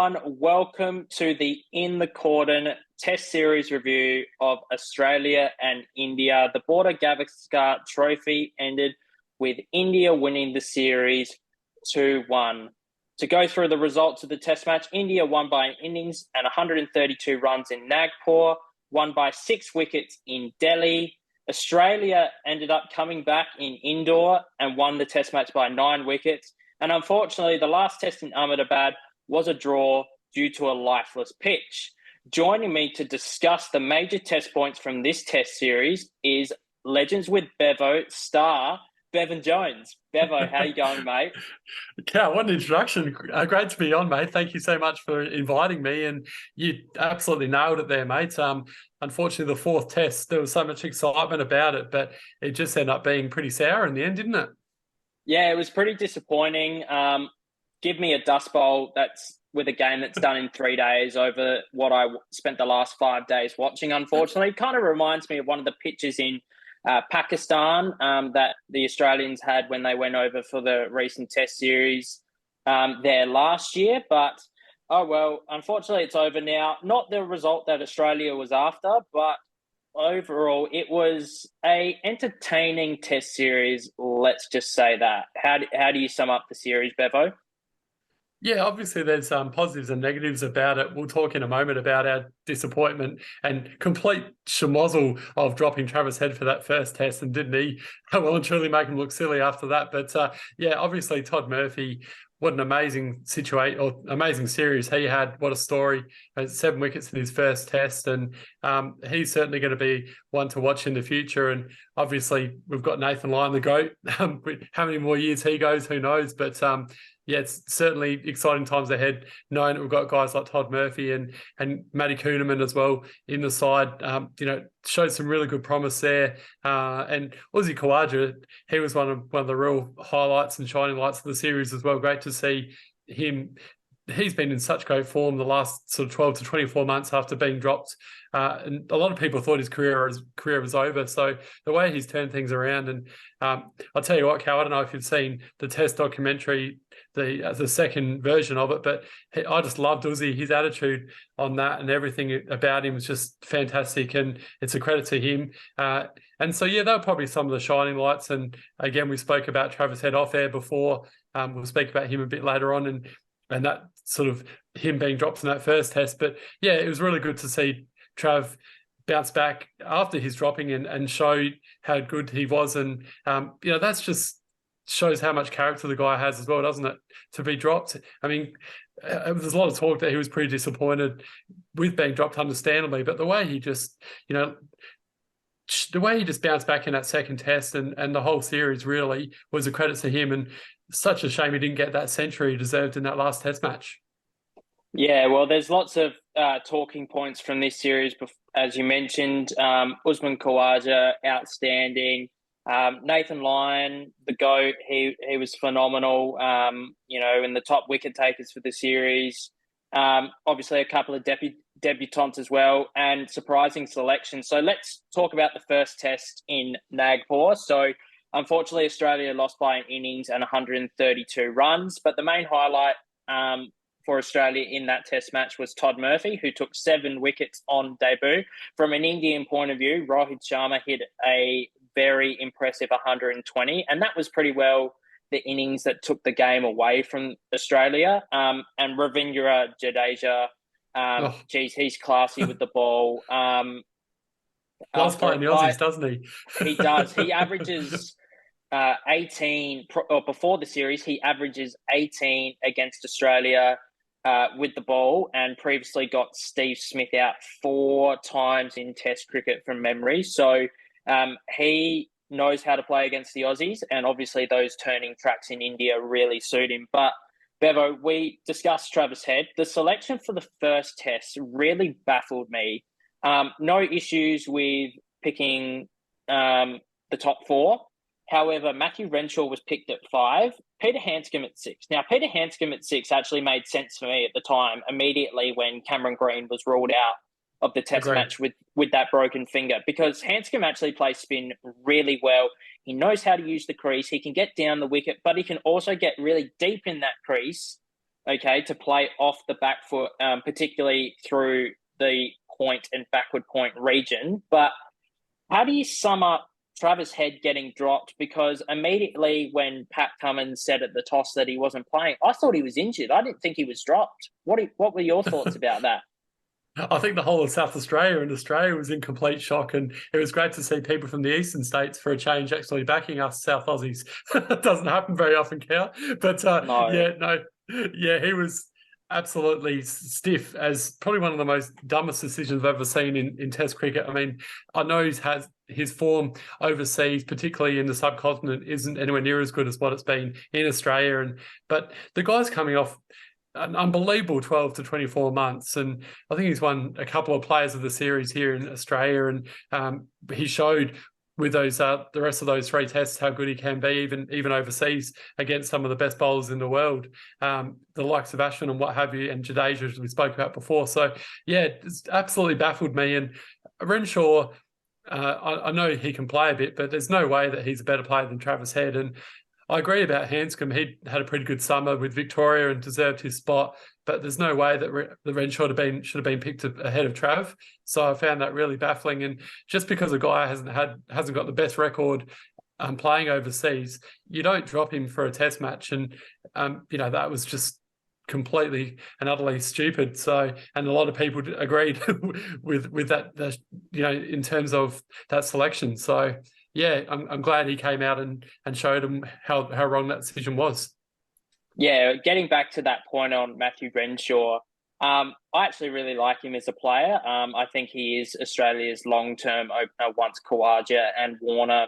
everyone. Welcome to the In the Cordon Test Series review of Australia and India. The Border-Gavaskar trophy ended with India winning the series 2-1. To go through the results of the Test match, India won by innings and 132 runs in Nagpur, won by 6 wickets in Delhi. Australia ended up coming back in Indore and won the Test match by 9 wickets. And unfortunately, the last test in Ahmedabad was a draw due to a lifeless pitch. Joining me to discuss the major test points from this test series is Legends with Bevo star Bevan Jones. Bevo, how you going, mate? Yeah, what an introduction. Great to be on, mate. Thank you so much for inviting me. And you absolutely nailed it there, mate. Unfortunately, the fourth test, there was so much excitement about it, but it just ended up being pretty sour in the end, didn't it? Yeah, it was pretty disappointing. Give me a dust bowl that's with a game that's done in 3 days over what I spent the last 5 days watching, unfortunately. It kind of reminds me of one of the pitches in Pakistan that the Australians had when they went over for the recent test series there last year. But, oh well, unfortunately it's over now. Not the result that Australia was after, but overall, it was a entertaining test series. Let's just say that. How do you sum up the series, Bevo? Yeah, obviously there's positives and negatives about it. We'll talk in a moment about our disappointment and complete schmozzle of dropping Travis Head for that first test, and didn't he well and truly make him look silly after that. But yeah, obviously Todd Murphy, what an amazing situation or amazing series he had. What a story. 7 wickets in his first test, and he's certainly going to be one to watch in the future. And obviously we've got Nathan Lyon, the GOAT. How many more years he goes, who knows? But yeah, it's certainly exciting times ahead, knowing that we've got guys like Todd Murphy and Matty Kuhneman as well in the side. Showed some really good promise there. And Usman Khawaja, he was one of the real highlights and shining lights of the series as well. Great to see him. He's been in such great form the last sort of 12 to 24 months after being dropped. And a lot of people thought his career was over. So the way he's turned things around, and I'll tell you what, Cal, I don't know if you've seen the test documentary, the second version of it, but I just loved Uzi. His attitude on that and everything about him was just fantastic, and it's a credit to him. And so, yeah, they were probably some of the shining lights. And again, we spoke about Travis Head off air before. We'll speak about him a bit later on, and that sort of him being dropped in that first test. But yeah, it was really good to see Trav bounce back after his dropping and show how good he was. And, that's just shows how much character the guy has as well, doesn't it? To be dropped. I mean, there's a lot of talk that he was pretty disappointed with being dropped, understandably, but the way he just, the way he just bounced back in that second test and the whole series really was a credit to him. And such a shame he didn't get that century he deserved in that last test match. Yeah, well, there's lots of talking points from this series, as you mentioned. Usman Khawaja, outstanding. Nathan Lyon, the GOAT, he was phenomenal, in the top wicket takers for the series. Obviously, a couple of debutants as well, and surprising selection. So let's talk about the first test in Nagpur. So unfortunately, Australia lost by an innings and 132 runs, but the main highlight for Australia in that test match was Todd Murphy, who took 7 wickets on debut. From an Indian point of view, Rohit Sharma hit a very impressive 120, and that was pretty well the innings that took the game away from Australia. And Ravindra Jadeja, he's classy with the ball. Loves playing the Aussies, doesn't he? He does. He averages 18, or before the series, he averages 18 against Australia with the ball, and previously got Steve Smith out 4 times in Test cricket from memory. So he knows how to play against the Aussies, and obviously those turning tracks in India really suit him. But Bevo, we discussed Travis Head. The selection for the first test really baffled me. No issues with picking the top 4. However, Matthew Renshaw was picked at 5, Peter Handscomb at 6. Now, Peter Handscomb at 6 actually made sense for me at the time, immediately when Cameron Green was ruled out of the test match with that broken finger, because Handscomb actually plays spin really well. He knows how to use the crease. He can get down the wicket, but he can also get really deep in that crease okay, to play off the back foot, particularly through the point and backward point region. But how do you sum up Travis Head getting dropped? Because immediately when Pat Cummins said at the toss that he wasn't playing, I thought he was injured. I didn't think he was dropped. What were your thoughts about that? I think the whole of South Australia and Australia was in complete shock, and it was great to see people from the eastern states for a change actually backing us South Aussies. It doesn't happen very often, Cal. But No. he was absolutely stiff, as probably one of the most dumbest decisions I've ever seen in Test cricket. I mean, I know his form overseas, particularly in the subcontinent, isn't anywhere near as good as what it's been in Australia, but the guy's coming off an unbelievable 12 to 24 months. And I think he's won a couple of players of the series here in Australia. And he showed with those the rest of those 3 tests how good he can be, even overseas against some of the best bowlers in the world, the likes of Ashwin and what have you, and Jadeja, as we spoke about before. So, yeah, it's absolutely baffled me. And Renshaw, I know he can play a bit, but there's no way that he's a better player than Travis Head. And I agree about Hanscom. He had a pretty good summer with Victoria and deserved his spot, but there's no way that the Renshaw should have been picked ahead of Trav. So I found that really baffling. And just because a guy hasn't got the best record playing overseas, you don't drop him for a Test match. And that was just completely and utterly stupid. So, and a lot of people agreed with that. In terms of that selection. So. Yeah, I'm glad he came out and showed him how wrong that decision was. Yeah, getting back to that point on Matthew Renshaw, I actually really like him as a player. I think he is Australia's long-term opener once Khawaja and Warner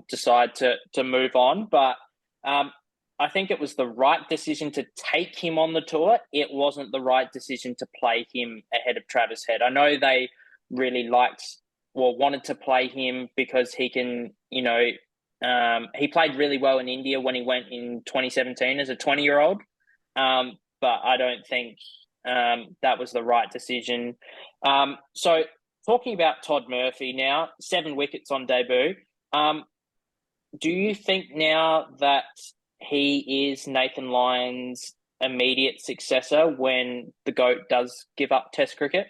decide to move on. But I think it was the right decision to take him on the tour. It wasn't the right decision to play him ahead of Travis Head. I know they really wanted to play him because he can, he played really well in India when he went in 2017 as a 20-year-old. But I don't think that was the right decision. So talking about Todd Murphy now, 7 wickets on debut. Do you think now that he is Nathan Lyon's immediate successor when the GOAT does give up Test cricket?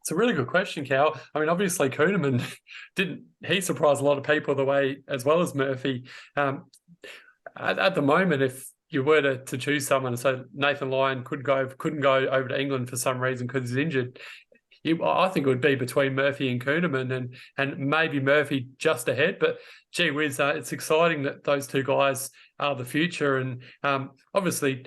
It's a really good question, Cal. I mean, obviously, Kuhnemann he surprised a lot of people the way as well as Murphy. At the moment, if you were to choose someone, so Nathan Lyon couldn't go over to England for some reason because he's injured. I think it would be between Murphy and Kuhnemann, and maybe Murphy just ahead. But gee whiz, it's exciting that those 2 guys are the future. And obviously,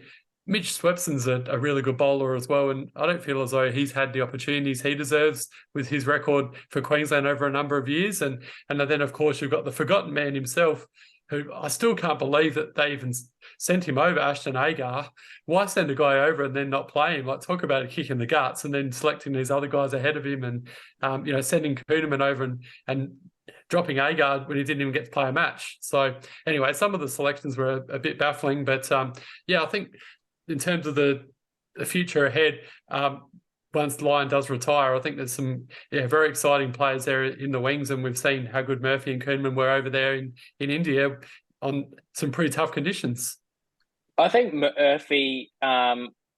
Mitch Swepson's a really good bowler as well, and I don't feel as though he's had the opportunities he deserves with his record for Queensland over a number of years. And then, of course, you've got the forgotten man himself, who I still can't believe that they even sent him over, Ashton Agar. Why send a guy over and then not play him? Like, talk about a kick in the guts, and then selecting these other guys ahead of him, and sending Kuhnemann over and dropping Agar when he didn't even get to play a match. So anyway, some of the selections were a bit baffling, but I think in terms of the future ahead, once Lyon does retire, I think there's some very exciting players there in the wings, and we've seen how good Murphy and Kuhnemann were over there in India on some pretty tough conditions. I think Murphy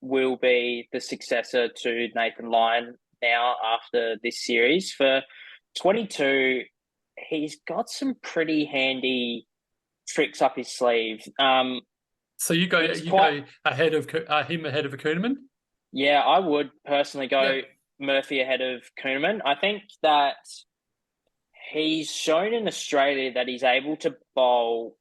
will be the successor to Nathan Lyon now after this series. For 22, he's got some pretty handy tricks up his sleeve. So you go ahead of him ahead of Kuhnemann? Yeah, I would personally go Murphy ahead of Kuhnemann. I think that he's shown in Australia that he's able to bowl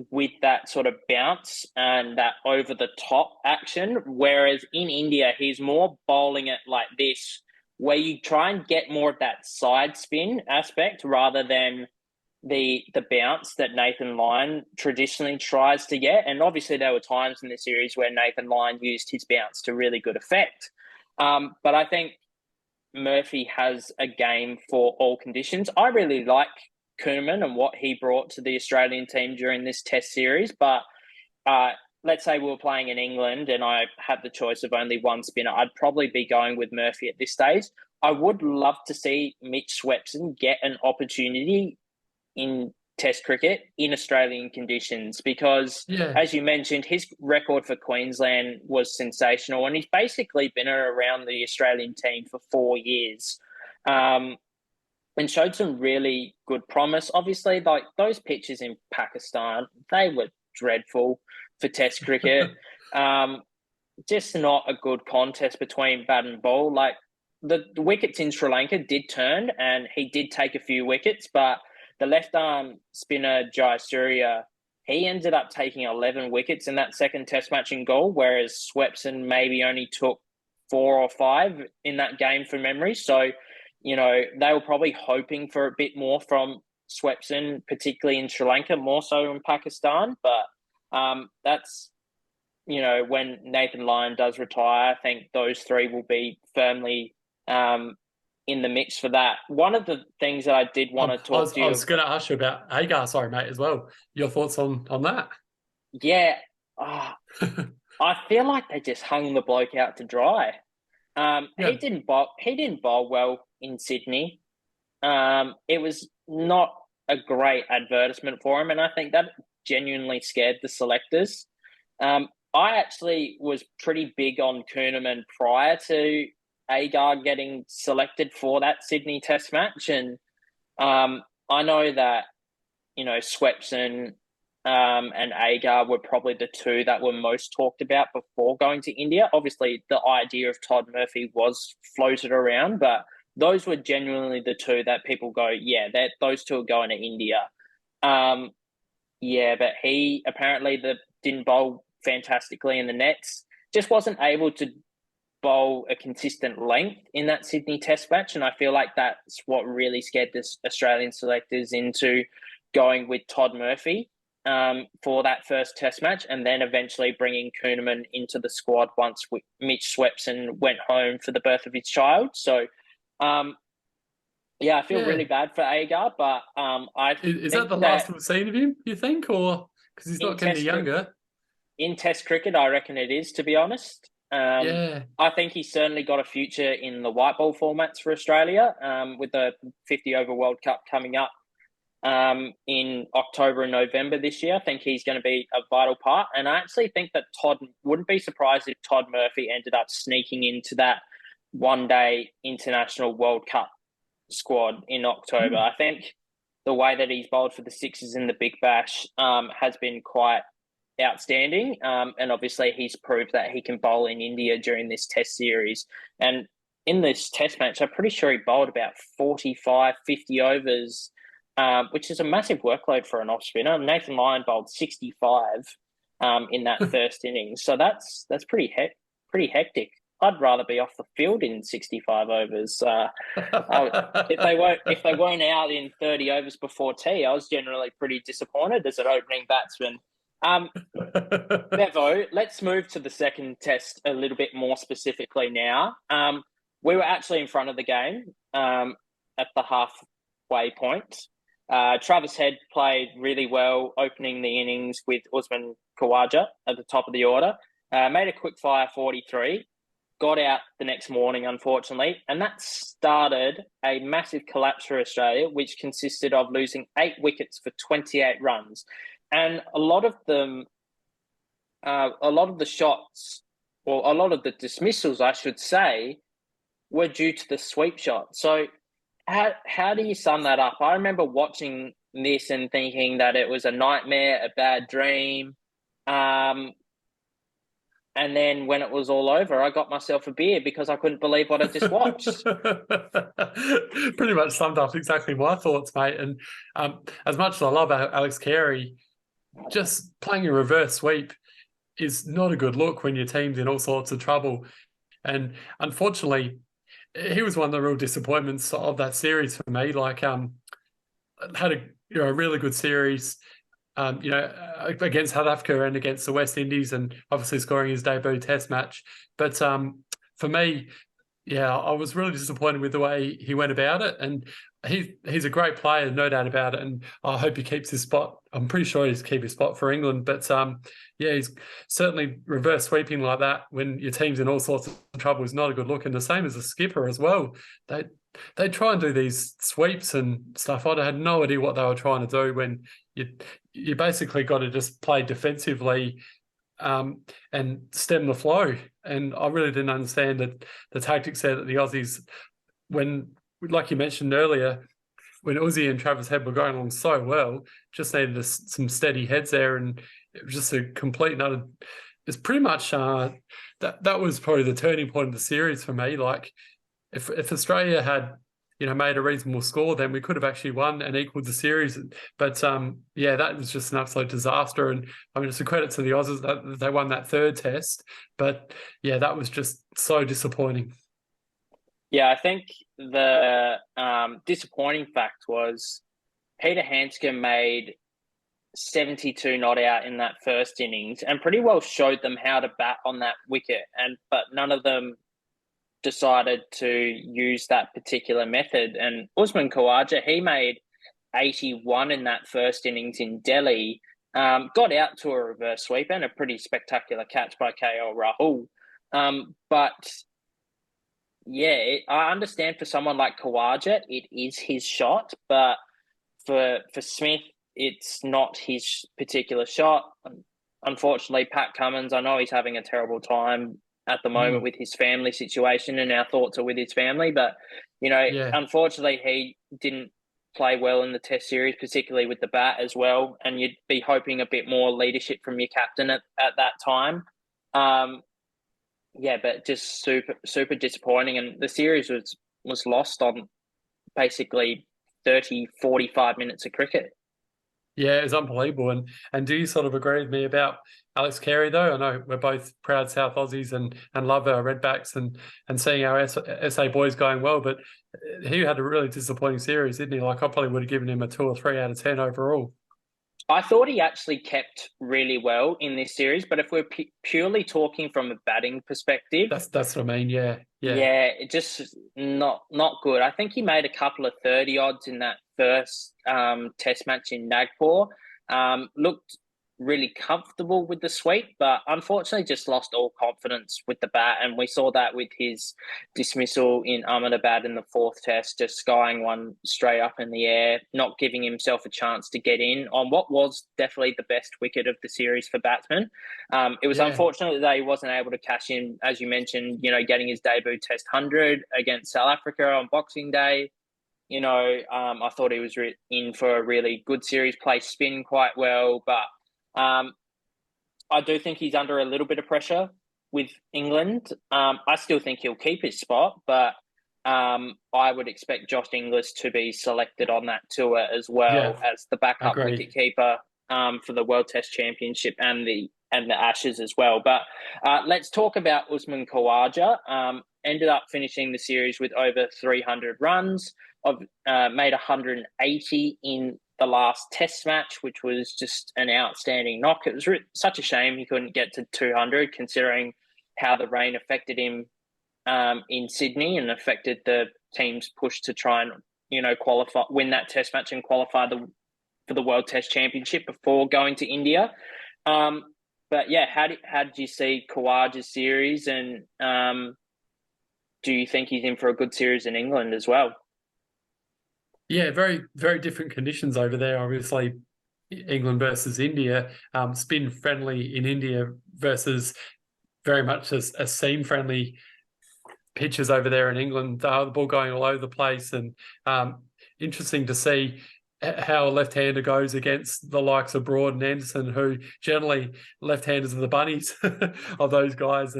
with that sort of bounce and that over-the-top action, whereas in India, he's more bowling it like this, where you try and get more of that side spin aspect rather than the bounce that Nathan Lyon traditionally tries to get. And obviously there were times in the series where Nathan Lyon used his bounce to really good effect. But I think Murphy has a game for all conditions. I really like Koeman and what he brought to the Australian team during this Test series. But let's say we were playing in England and I had the choice of only one spinner, I'd probably be going with Murphy at this stage. I would love to see Mitch Swepson get an opportunity in Test cricket in Australian conditions because, Yeah. as you mentioned, his record for Queensland was sensational, and he's basically been around the Australian team for 4 years, and showed some really good promise. Obviously, like those pitches in Pakistan, they were dreadful for Test cricket. Just not a good contest between bat and ball. Like the wickets in Sri Lanka did turn, and he did take a few wickets, but the left arm spinner Jayasuriya, he ended up taking 11 wickets in that second Test match in Gaul, whereas Swepson maybe only took 4 or 5 in that game from memory. So, they were probably hoping for a bit more from Swepson, particularly in Sri Lanka, more so in Pakistan. But that's when Nathan Lyon does retire, I think those three will be firmly in the mix for that. One of the things that I did want to talk to you... I was going to ask you about Agar, sorry, mate, as well. Your thoughts on that? Yeah. I feel like they just hung the bloke out to dry. He didn't bowl well in Sydney. It was not a great advertisement for him, and I think that genuinely scared the selectors. I actually was pretty big on Kuhnemann prior to Agar getting selected for that Sydney Test match, and I know that Swepson and Agar were probably the two that were most talked about before going to India. Obviously, the idea of Todd Murphy was floated around, but those were genuinely the two that people go, yeah, those two are going to India. But he apparently didn't bowl fantastically in the nets, just wasn't able to bowl a consistent length in that Sydney Test match, and I feel like that's what really scared the Australian selectors into going with Todd Murphy for that first Test match, and then eventually bringing Kuhnemann into the squad once Mitch Swepson went home for the birth of his child. So, I feel really bad for Agar, but is that the last we've seen of him, you think, or because he's not getting any younger? In Test cricket, I reckon it is, to be honest. I think he's certainly got a future in the white ball formats for Australia, with the 50-over World Cup coming up in October and November this year. I think he's going to be a vital part. And I actually think that wouldn't be surprised if Todd Murphy ended up sneaking into that one-day international World Cup squad in October. I think the way that he's bowled for the Sixers in the Big Bash has been quite outstanding. And obviously he's proved that he can bowl in India during this Test series. And in this Test match, I'm pretty sure he bowled about 45, 50 overs, which is a massive workload for an off spinner. Nathan Lyon bowled 65 in that first innings. So that's pretty hectic. I'd rather be off the field in 65 overs. If they weren't out in 30 overs before tea, I was generally pretty disappointed as an opening batsman. Bevo, let's move to the second Test a little bit more specifically now. We were actually in front of the game at the halfway point. Travis Head played really well, opening the innings with Usman Khawaja at the top of the order. Made a quick fire 43. Got out the next morning, unfortunately, and that started a massive collapse for Australia, which consisted of losing 8 wickets for 28 runs. And a lot of the shots, or a lot of the dismissals, I should say, were due to the sweep shot. So how do you sum that up? I remember watching this and thinking that it was a nightmare, a bad dream. And then when it was all over, I got myself a beer because I couldn't believe what I just watched. Pretty much summed up exactly my thoughts, mate. And as much as I love Alex Carey, just playing a reverse sweep is not a good look when your team's in all sorts of trouble. And unfortunately, he was one of the real disappointments of that series for me. Like, had a really good series, against South Africa and against the West Indies, and obviously scoring his debut Test match. But for me, I was really disappointed with the way he went about it. And he's a great player, no doubt about it. And I hope he keeps his spot. I'm pretty sure he's keep his spot for England. But he's certainly reverse sweeping like that when your team's in all sorts of trouble is not a good look. And the same as the skipper as well. they try and do these sweeps and stuff. I had no idea what they were trying to do when you basically got to just play defensively and stem the flow. And I really didn't understand that the tactics there that the Aussies, when, like you mentioned earlier, when Uzi and Travis Head were going along so well, just needed some steady heads there, and it was just a complete and utter. It's pretty much that was probably the turning point of the series for me. Like if Australia had made a reasonable score, then we could have actually won and equaled the series. But yeah, that was just an absolute disaster. And I mean, it's a credit to the Aussies that they won that third test. But yeah, that was just so disappointing. Yeah, I think the disappointing fact was Peter Handscomb made 72 not out in that first innings and pretty well showed them how to bat on that wicket. But none of them decided to use that particular method. And Usman Khawaja, he made 81 in that first innings in Delhi, got out to a reverse sweep and a pretty spectacular catch by KL Rahul. But yeah, I understand for someone like Khawaja, it is his shot, but for Smith, it's not his particular shot. Unfortunately, Pat Cummins, I know he's having a terrible time at the moment with his family situation, and our thoughts are with his family. But, unfortunately, he didn't play well in the Test series, particularly with the bat as well. And you'd be hoping a bit more leadership from your captain at that time. Yeah, but just super, super disappointing. And the series was lost on basically 30, 45 minutes of cricket. Yeah, it's unbelievable. And do you sort of agree with me about Alex Carey, though? I know we're both proud South Aussies and love our Redbacks and seeing our SA boys going well, but he had a really disappointing series, didn't he? Like, I probably would have given him a 2 or 3 out of 10 overall. I thought he actually kept really well in this series, but if we're purely talking from a batting perspective, that's what I mean. Yeah, it just not good. I think he made a couple of 30 odds in that first Test match in Nagpur. Looked really comfortable with the sweep, but unfortunately just lost all confidence with the bat. And we saw that with his dismissal in Ahmedabad in the 4th Test, just skying one straight up in the air, not giving himself a chance to get in on what was definitely the best wicket of the series for batsmen. It was unfortunate that he wasn't able to cash in, as you mentioned, getting his debut Test 100 against South Africa on Boxing Day. I thought he was in for a really good series, played spin quite well, but I do think he's under a little bit of pressure with England. I still think he'll keep his spot, but I would expect Josh Inglis to be selected on that tour as well as the backup wicketkeeper for the World Test Championship and the Ashes as well. But let's talk about Usman Khawaja. Ended up finishing the series with over 300 runs. Made 180 in the last Test match, which was just an outstanding knock. It was such a shame he couldn't get to 200, considering how the rain affected him in Sydney and affected the team's push to try and win that Test match and qualify for the World Test Championship before going to India. But yeah, how did you see Khawaja's series, and do you think he's in for a good series in England as well? Yeah, very, very different conditions over there. Obviously, England versus India, spin friendly in India versus very much a seam friendly pitches over there in England. The ball going all over the place, and interesting to see how a left-hander goes against the likes of Broad and Anderson, who generally left-handers are the bunnies of those guys.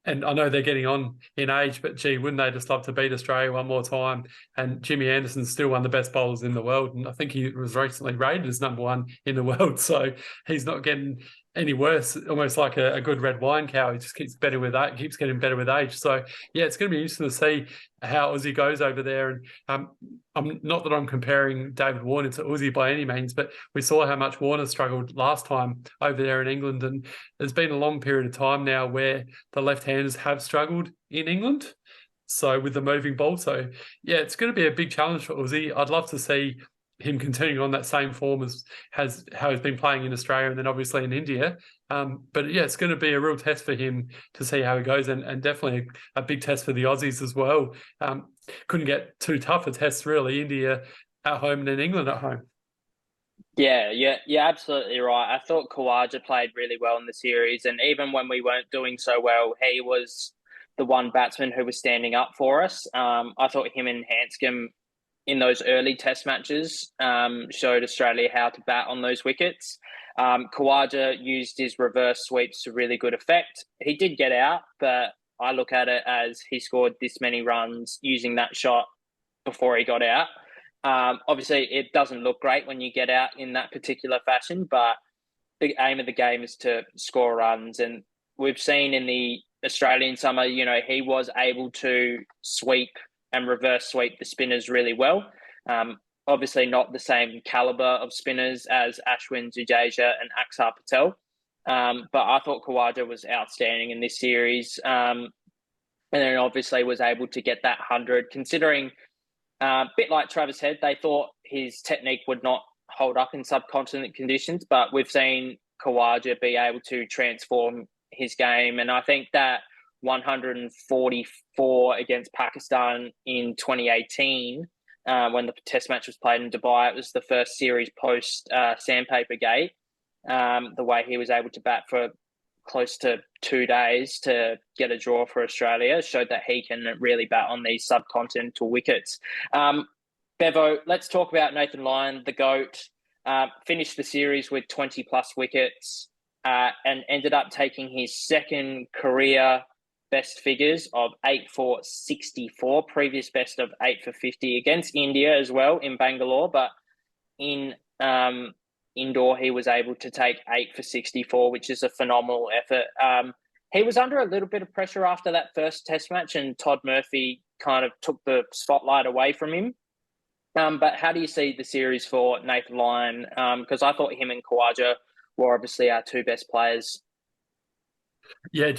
And I know they're getting on in age, but gee, wouldn't they just love to beat Australia one more time? And Jimmy Anderson's still one of the best bowlers in the world. And I think he was recently rated as #1 in the world. So he's not getting any worse, almost like a good red wine cow. He just keeps getting better with age. So yeah, it's going to be interesting to see how Uzi goes over there. And I'm not that I'm comparing David Warner to Uzi by any means, but we saw how much Warner struggled last time over there in England. And there's been a long period of time now where the left-handers have struggled in England. So with the moving ball. So yeah, it's going to be a big challenge for Uzi. I'd love to see him continuing on that same form as how he's been playing in Australia and then obviously in India. But yeah, it's going to be a real test for him to see how he goes, and definitely a big test for the Aussies as well. Couldn't get too tough a test really. India at home and then England at home. Yeah, you're absolutely right. I thought Khawaja played really well in the series, and even when we weren't doing so well, he was the one batsman who was standing up for us. I thought him and Hanscom in those early test matches showed Australia how to bat on those wickets. Khawaja used his reverse sweeps to really good effect. He did get out, but I look at it as he scored this many runs using that shot before he got out. Obviously, it doesn't look great when you get out in that particular fashion, but the aim of the game is to score runs. And we've seen in the Australian summer, he was able to sweep and reverse sweep the spinners really well. Obviously, not the same caliber of spinners as Ashwin Jadeja and Axar Patel. But I thought Khawaja was outstanding in this series. And then obviously was able to get that 100, considering a bit like Travis Head, they thought his technique would not hold up in subcontinent conditions, but we've seen Khawaja be able to transform his game. And I think that 144 against Pakistan in 2018, when the test match was played in Dubai, it was the first series post Sandpaper Gate. The way he was able to bat for close to 2 days to get a draw for Australia showed that he can really bat on these subcontinental wickets. Bevo, let's talk about Nathan Lyon, the GOAT. Finished the series with 20 plus wickets and ended up taking his second career best figures of 8 for 64, previous best of 8 for 50 against India as well in Bangalore. But in indoor, he was able to take 8 for 64, which is a phenomenal effort. He was under a little bit of pressure after that first test match, and Todd Murphy kind of took the spotlight away from him. But how do you see the series for Nathan Lyon? Because I thought him and Khawaja were obviously our two best players. Yeah,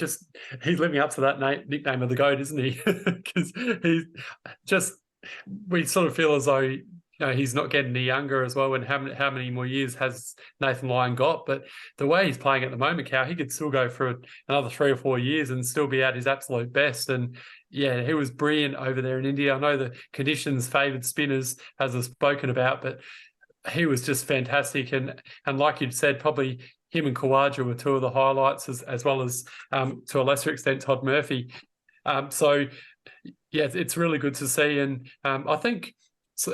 he's living up to that nickname of the GOAT, isn't he? Because we sort of feel as though he's not getting any younger as well. And how many more years has Nathan Lyon got? But the way he's playing at the moment, Cal, he could still go for another 3 or 4 years and still be at his absolute best. And yeah, he was brilliant over there in India. I know the conditions favoured spinners, as I've spoken about, but he was just fantastic. And like you'd said, probably him and Khawaja were two of the highlights, as well as to a lesser extent Todd Murphy. So yeah, it's really good to see. And I think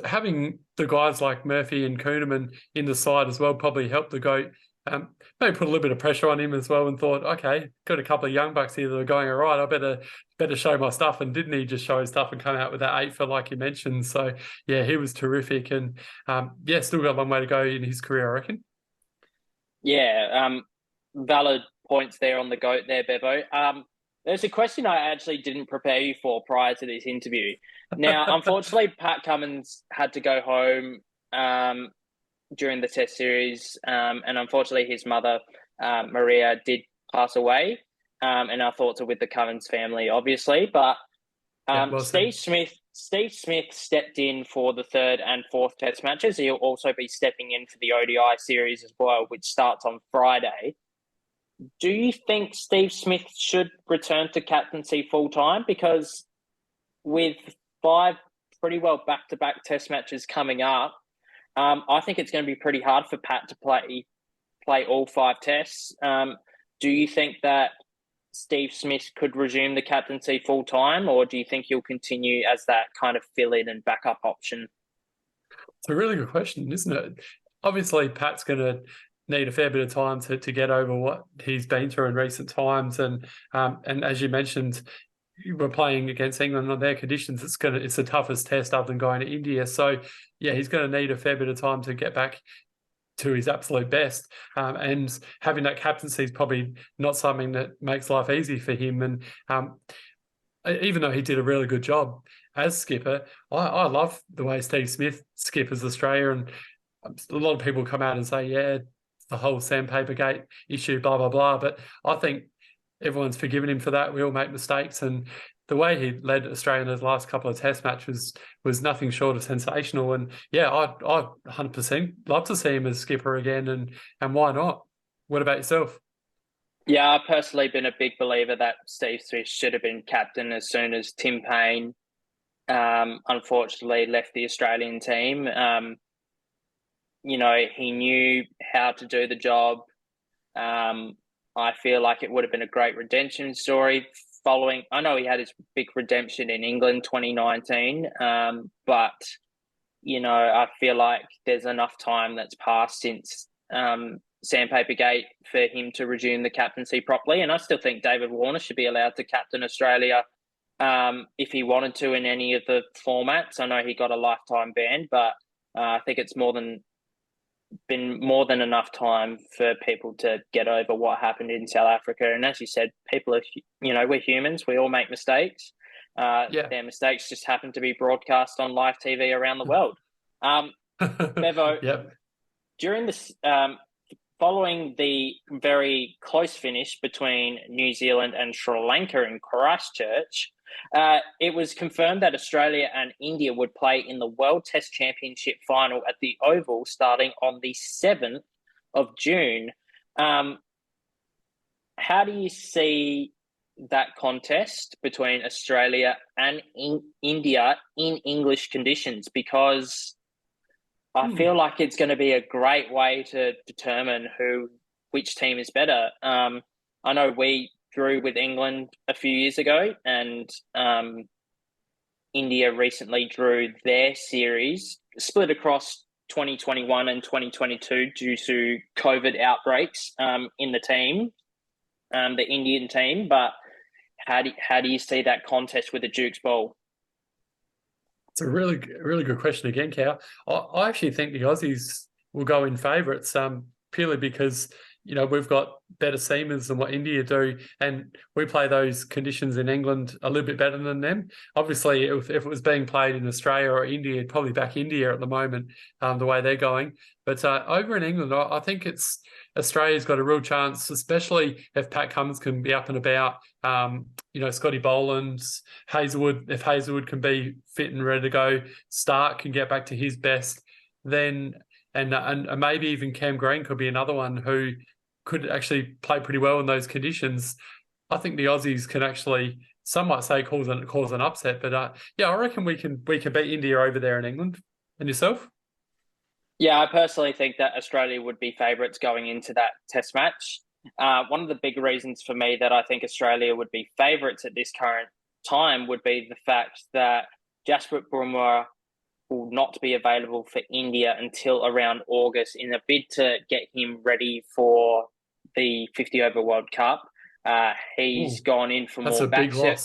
having the guys like Murphy and Kuhnemann in the side as well probably helped the GOAT. Maybe put a little bit of pressure on him as well, and thought, okay, got a couple of young bucks here that are going all right. I better show my stuff. And didn't he just show his stuff and come out with that 8 for, like you mentioned? So yeah, he was terrific, and still got a long way to go in his career, I reckon. Yeah, valid points there on the GOAT there, Bevo. There's a question I actually didn't prepare you for prior to this interview. Now, unfortunately, Pat Cummins had to go home during the Test series, and unfortunately, his mother, Maria, did pass away. And our thoughts are with the Cummins family, obviously. But Steve Smith stepped in for the 3rd and 4th Test matches. He'll also be stepping in for the ODI series as well, which starts on Friday. Do you think Steve Smith should return to captaincy full-time? Because with 5 pretty well back-to-back Test matches coming up, I think it's going to be pretty hard for Pat to play all 5 tests. Do you think that Steve Smith could resume the captaincy full-time, or do you think he'll continue as that kind of fill-in and backup option? It's a really good question, isn't it? Obviously, Pat's going to need a fair bit of time to get over what he's been through in recent times. And as you mentioned, we're playing against England on their conditions. It's the toughest test other than going to India. So yeah, he's going to need a fair bit of time to get back to his absolute best. And having that captaincy is probably not something that makes life easy for him. And even though he did a really good job as skipper, I love the way Steve Smith skippers Australia. And a lot of people come out and say, yeah, the whole Sandpaper Gate issue, blah, blah, blah. But I think everyone's forgiven him for that. We all make mistakes. And the way he led Australia in those last couple of Test matches was nothing short of sensational. And yeah, I 100% love to see him as skipper again. And why not? What about yourself? Yeah, I've personally been a big believer that Steve Smith should have been captain as soon as Tim Payne unfortunately left the Australian team. He knew how to do the job. I feel like it would have been a great redemption story following. I know he had his big redemption in England 2019, but I feel like there's enough time that's passed since Sandpaper Gate for him to resume the captaincy properly. And I still think David Warner should be allowed to captain Australia if he wanted to in any of the formats. I know he got a lifetime ban, but I think it's been more than enough time for people to get over what happened in South Africa. And as you said, people are, we're humans. We all make mistakes. Their mistakes just happen to be broadcast on live TV around the world. Bevo, Yep. during this, following the very close finish between New Zealand and Sri Lanka in Christchurch, it was confirmed that Australia and India would play in the World Test Championship final at the Oval starting on the 7th of June. How do you see that contest between Australia and India in English conditions? Because I feel like it's going to be a great way to determine which team is better. I know we drew with England a few years ago, and India recently drew their series, split across 2021 and 2022 due to COVID outbreaks in the team, the Indian team. But how do you see that contest with the Duke's Ball? It's a really, really good question again, Cow. I actually think the Aussies will go in favourites purely because, we've got better seamers than what India do, and we play those conditions in England a little bit better than them. Obviously, if it was being played in Australia or India, it'd probably back India at the moment, the way they're going. But over in England, I think Australia's got a real chance, especially if Pat Cummins can be up and about. Scotty Boland's, Hazelwood, if Hazelwood can be fit and ready to go, Stark can get back to his best, then and maybe even Cam Green could be another one who could actually play pretty well in those conditions. I think the Aussies can actually, some might say, cause an upset, but I reckon we can beat India over there in England. And yourself? Yeah, I personally think that Australia would be favourites going into that Test match. One of the big reasons for me that I think Australia would be favourites at this current time would be the fact that Jasprit Bumrah will not be available for India until around August in a bid to get him ready for the 50-over World Cup. He's gone in for more back surgery.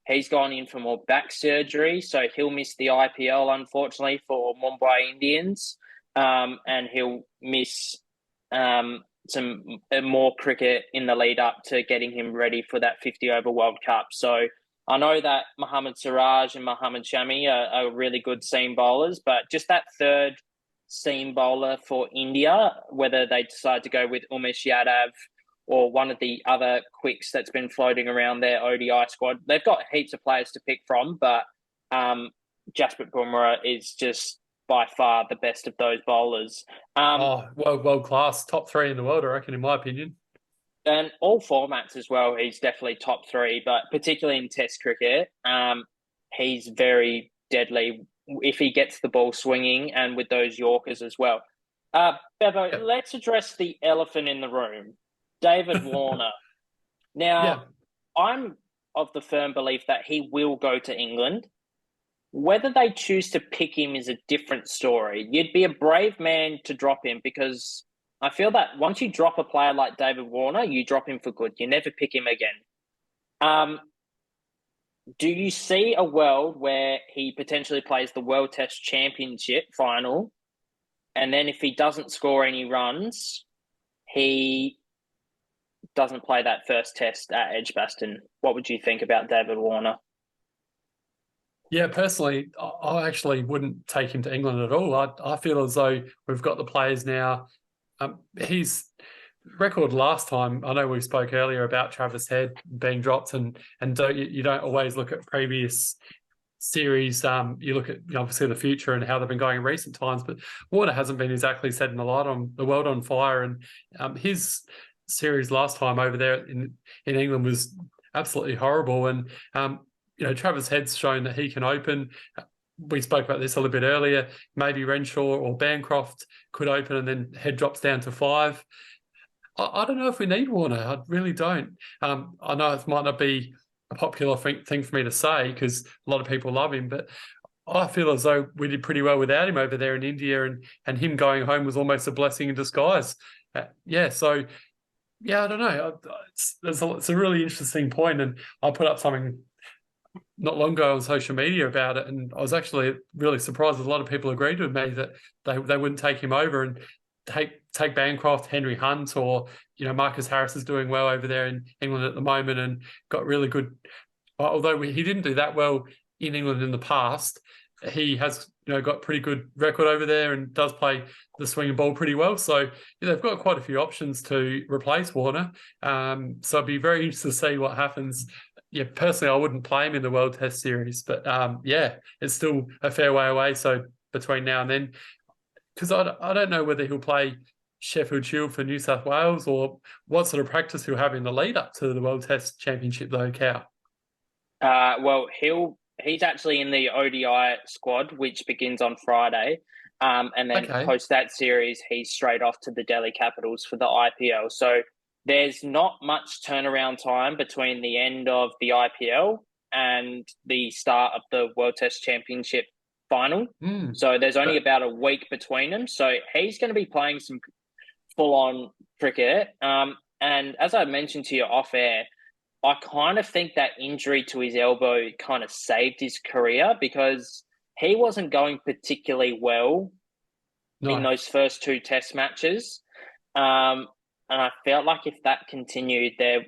He's gone in for more back surgery, so he'll miss the IPL, unfortunately, for Mumbai Indians, and he'll miss some more cricket in the lead up to getting him ready for that 50-over World Cup. So I know that Mohammad Siraj and Mohammad Shami are really good seam bowlers, but just that third seam bowler for India, whether they decide to go with Umesh Yadav or one of the other quicks that's been floating around their ODI squad, they've got heaps of players to pick from, but Jasprit Bumrah is just by far the best of those bowlers. World class, top 3 in the world, I reckon, in my opinion. And all formats as well, he's definitely top 3, but particularly in Test cricket, he's very deadly if he gets the ball swinging and with those Yorkers as well. Bevo, let's address the elephant in the room, David Warner. Now, I'm of the firm belief that he will go to England. Whether they choose to pick him is a different story. You'd be a brave man to drop him because I feel that once you drop a player like David Warner, you drop him for good. You never pick him again. Do you see a world where he potentially plays the World Test Championship final, and then if he doesn't score any runs, he doesn't play that first test at Edgbaston? What would you think about David Warner? Yeah, personally, I actually wouldn't take him to England at all. I feel as though we've got the players now. record last time, I know we spoke earlier about Travis Head being dropped, and you don't always look at previous series. You look at obviously the future and how they've been going in recent times, but Warner hasn't been exactly setting the world on fire, and his series last time over there in England was absolutely horrible. And Travis Head's shown that he can open. We spoke about this a little bit earlier. Maybe Renshaw or Bancroft could open, and then Head drops down to 5. I don't know if we need Warner. I really don't. I know it might not be a popular thing for me to say because a lot of people love him, but I feel as though we did pretty well without him over there in India, and him going home was almost a blessing in disguise. So I don't know. It's a really interesting point, and I put up something not long ago on social media about it, and I was actually really surprised that a lot of people agreed with me that they wouldn't take him over and take Bancroft, Henry Hunt, or Marcus Harris is doing well over there in England at the moment and got really good. Although he didn't do that well in England in the past, he has got pretty good record over there and does play the swinging ball pretty well. So they've got quite a few options to replace Warner. So I'd be very interested to see what happens. Yeah, personally, I wouldn't play him in the World Test Series, but it's still a fair way away. So between now and then, because I don't know whether he'll play Sheffield Shield for New South Wales or what sort of practice he'll have in the lead up to the World Test Championship, though, Cal. Well, he's actually in the ODI squad, which begins on Friday. And then post that series, he's straight off to the Delhi Capitals for the IPL. So there's not much turnaround time between the end of the IPL and the start of the World Test Championship final. So there's only about a week between them. So he's going to be playing some full-on cricket. And as I mentioned to you off air, I kind of think that injury to his elbow kind of saved his career because he wasn't going particularly well in those first 2 test matches. And I felt like if that continued, there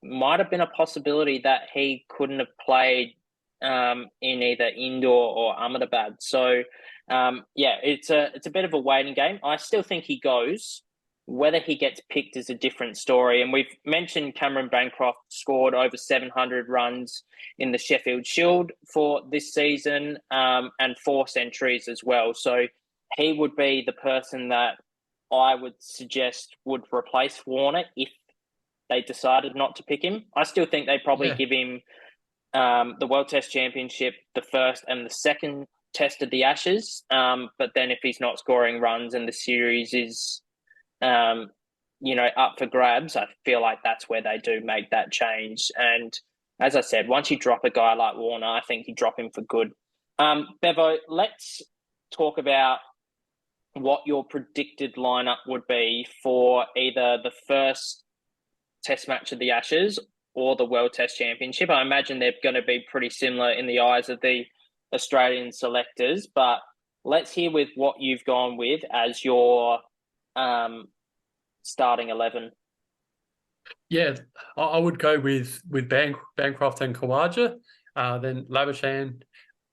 might have been a possibility that he couldn't have played in either Indore or Ahmedabad. So, it's a bit of a waiting game. I still think he goes. Whether he gets picked is a different story. And we've mentioned Cameron Bancroft scored over 700 runs in the Sheffield Shield for this season and 4 centuries as well. So he would be the person that I would suggest would replace Warner if they decided not to pick him. I still think they'd probably give him the World Test Championship, the first and the second test of the Ashes. But then if he's not scoring runs and the series is up for grabs, I feel like that's where they do make that change. And as I said, once you drop a guy like Warner, I think you drop him for good. Bevo, let's talk about what your predicted lineup would be for either the first test match of the Ashes or the World Test Championship. I imagine they're going to be pretty similar in the eyes of the Australian selectors, but let's hear with what you've gone with as your starting 11. Yeah, I would go with Bancroft and Khawaja, then Labuschagne,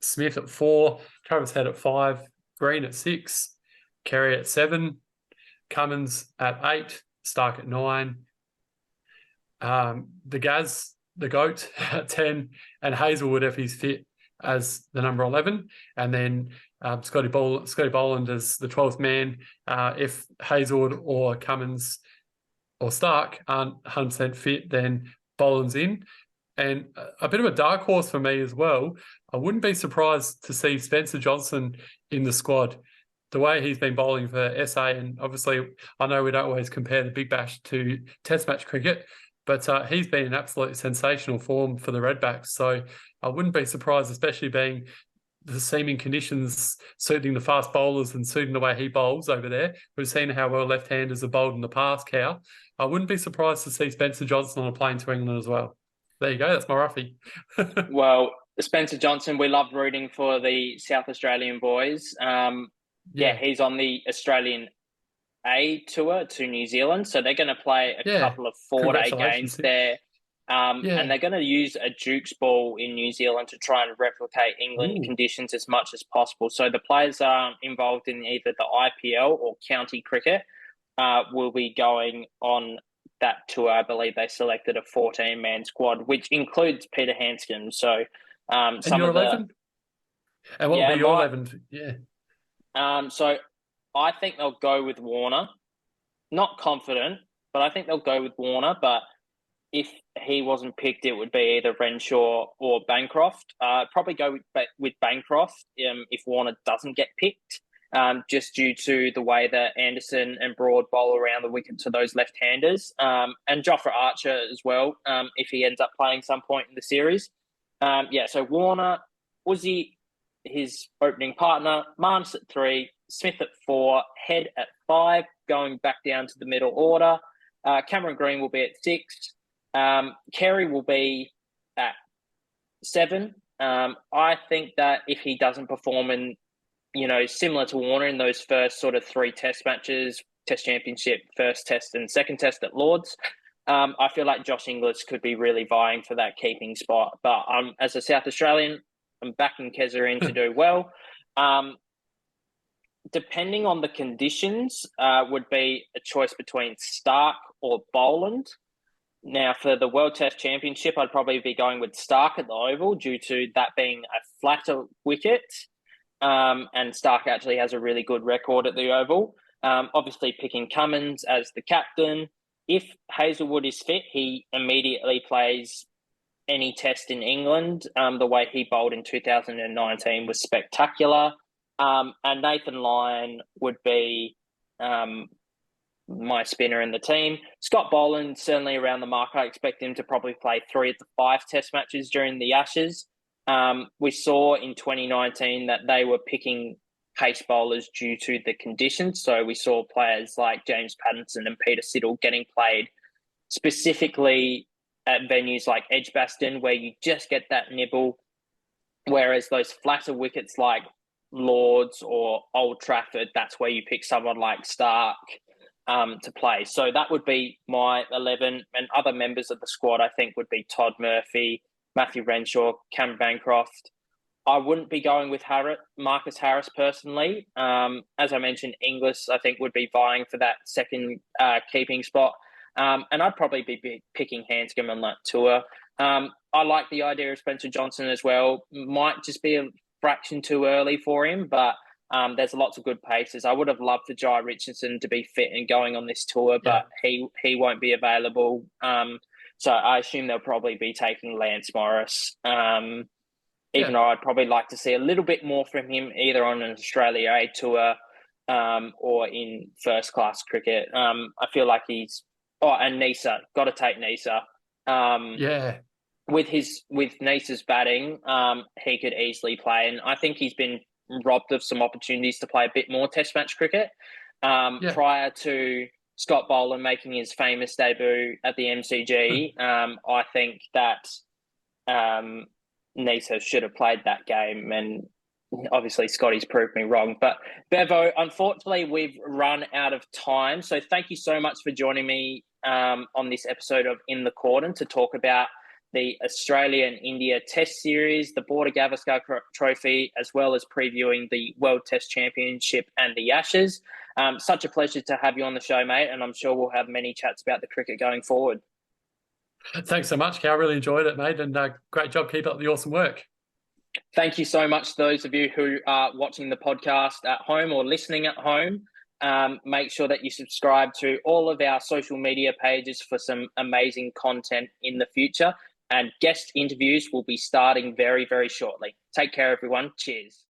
Smith at 4, Travis Head at 5, Green at 6, Carey at 7, Cummins at 8, Stark at 9, the GOAT at 10, and Hazelwood if he's fit as the number 11, and then Scotty Boland as the 12th man. If Hazelwood or Cummins or Stark aren't 100% fit, then Boland's in. And a bit of a dark horse for me as well. I wouldn't be surprised to see Spencer Johnson in the squad. The way he's been bowling for SA, and obviously I know we don't always compare the Big Bash to Test match cricket, but he's been in absolutely sensational form for the Redbacks. So I wouldn't be surprised, especially being the seaming conditions suiting the fast bowlers and suiting the way he bowls over there. We've seen how well left-handers are bowled in the past, Cal. I wouldn't be surprised to see Spencer Johnson on a plane to England as well. There you go. That's my roughie. Well, Spencer Johnson, we love rooting for the South Australian boys. He's on the Australian A tour to New Zealand. So they're going to play a couple of 4-day games there. And they're going to use a Duke's ball in New Zealand to try and replicate England conditions as much as possible. So the players are involved in either the IPL or county cricket. will be going on that tour. I believe they selected a 14-man squad, which includes Peter Hanscom. So And some your of the 11? And what will be your 11? Yeah. So I think they'll go with Warner. Not confident, but I think they'll go with Warner. But if he wasn't picked, it would be either Renshaw or Bancroft. Probably go with Bancroft if Warner doesn't get picked, just due to the way that Anderson and Broad bowl around the wicket to those left-handers, and Jofra Archer as well, if he ends up playing some point in the series. So Warner, Uzi, his opening partner, Marnus at 3, Smith at 4, Head at 5, going back down to the middle order. Cameron Green will be at 6. Carey will be at 7. I think that if he doesn't perform in, similar to Warner in those first sort of 3 test matches, test championship, first test and second test at Lords, I feel like Josh Inglis could be really vying for that keeping spot. But as a South Australian, I'm backing Kezerin to do well. Depending on the conditions, would be a choice between Stark or Boland. Now, for the World Test Championship, I'd probably be going with Stark at the Oval due to that being a flatter wicket. And Stark actually has a really good record at the Oval. Obviously, picking Cummins as the captain. If Hazelwood is fit, he immediately plays any test in England. The way he bowled in 2019 was spectacular. And Nathan Lyon would be my spinner in the team. Scott Boland, certainly around the mark. I expect him to probably play 3 of the 5 test matches during the Ashes. We saw in 2019 that they were picking pace bowlers due to the conditions. So we saw players like James Pattinson and Peter Siddle getting played specifically at venues like Edgbaston, where you just get that nibble, whereas those flatter wickets like Lords or Old Trafford, that's where you pick someone like Stark to play. So that would be my 11, and other members of the squad I think would be Todd Murphy, Matthew Renshaw, Cam Bancroft. I wouldn't be going with Marcus Harris personally. As I mentioned, Inglis I think would be vying for that second keeping spot. And I'd probably be picking Hanscom on that tour. I like the idea of Spencer Johnson as well. Might just be a fraction too early for him, but there's lots of good paces. I would have loved for Jai Richardson to be fit and going on this tour, but he won't be available. So I assume they'll probably be taking Lance Morris. Even though I'd probably like to see a little bit more from him, either on an Australia A tour or in first class cricket. I feel like he's... Oh, and Nisa. Got to take Nisa. With Nisa's batting, he could easily play. And I think he's been robbed of some opportunities to play a bit more test match cricket prior to Scott Boland making his famous debut at the MCG. I think that Nisa should have played that game, and obviously Scotty's proved me wrong. But Bevo, unfortunately, we've run out of time. So thank you so much for joining me on this episode of In the Cordon to talk about the Australia and India Test Series, the Border-Gavaskar Trophy, as well as previewing the World Test Championship and the Ashes. Such a pleasure to have you on the show, mate, and I'm sure we'll have many chats about the cricket going forward. Thanks so much, Cal. I really enjoyed it, mate, and great job. Keep up the awesome work. Thank you so much to those of you who are watching the podcast at home or listening at home. Make sure that you subscribe to all of our social media pages for some amazing content in the future. And guest interviews will be starting very, very shortly. Take care, everyone. Cheers.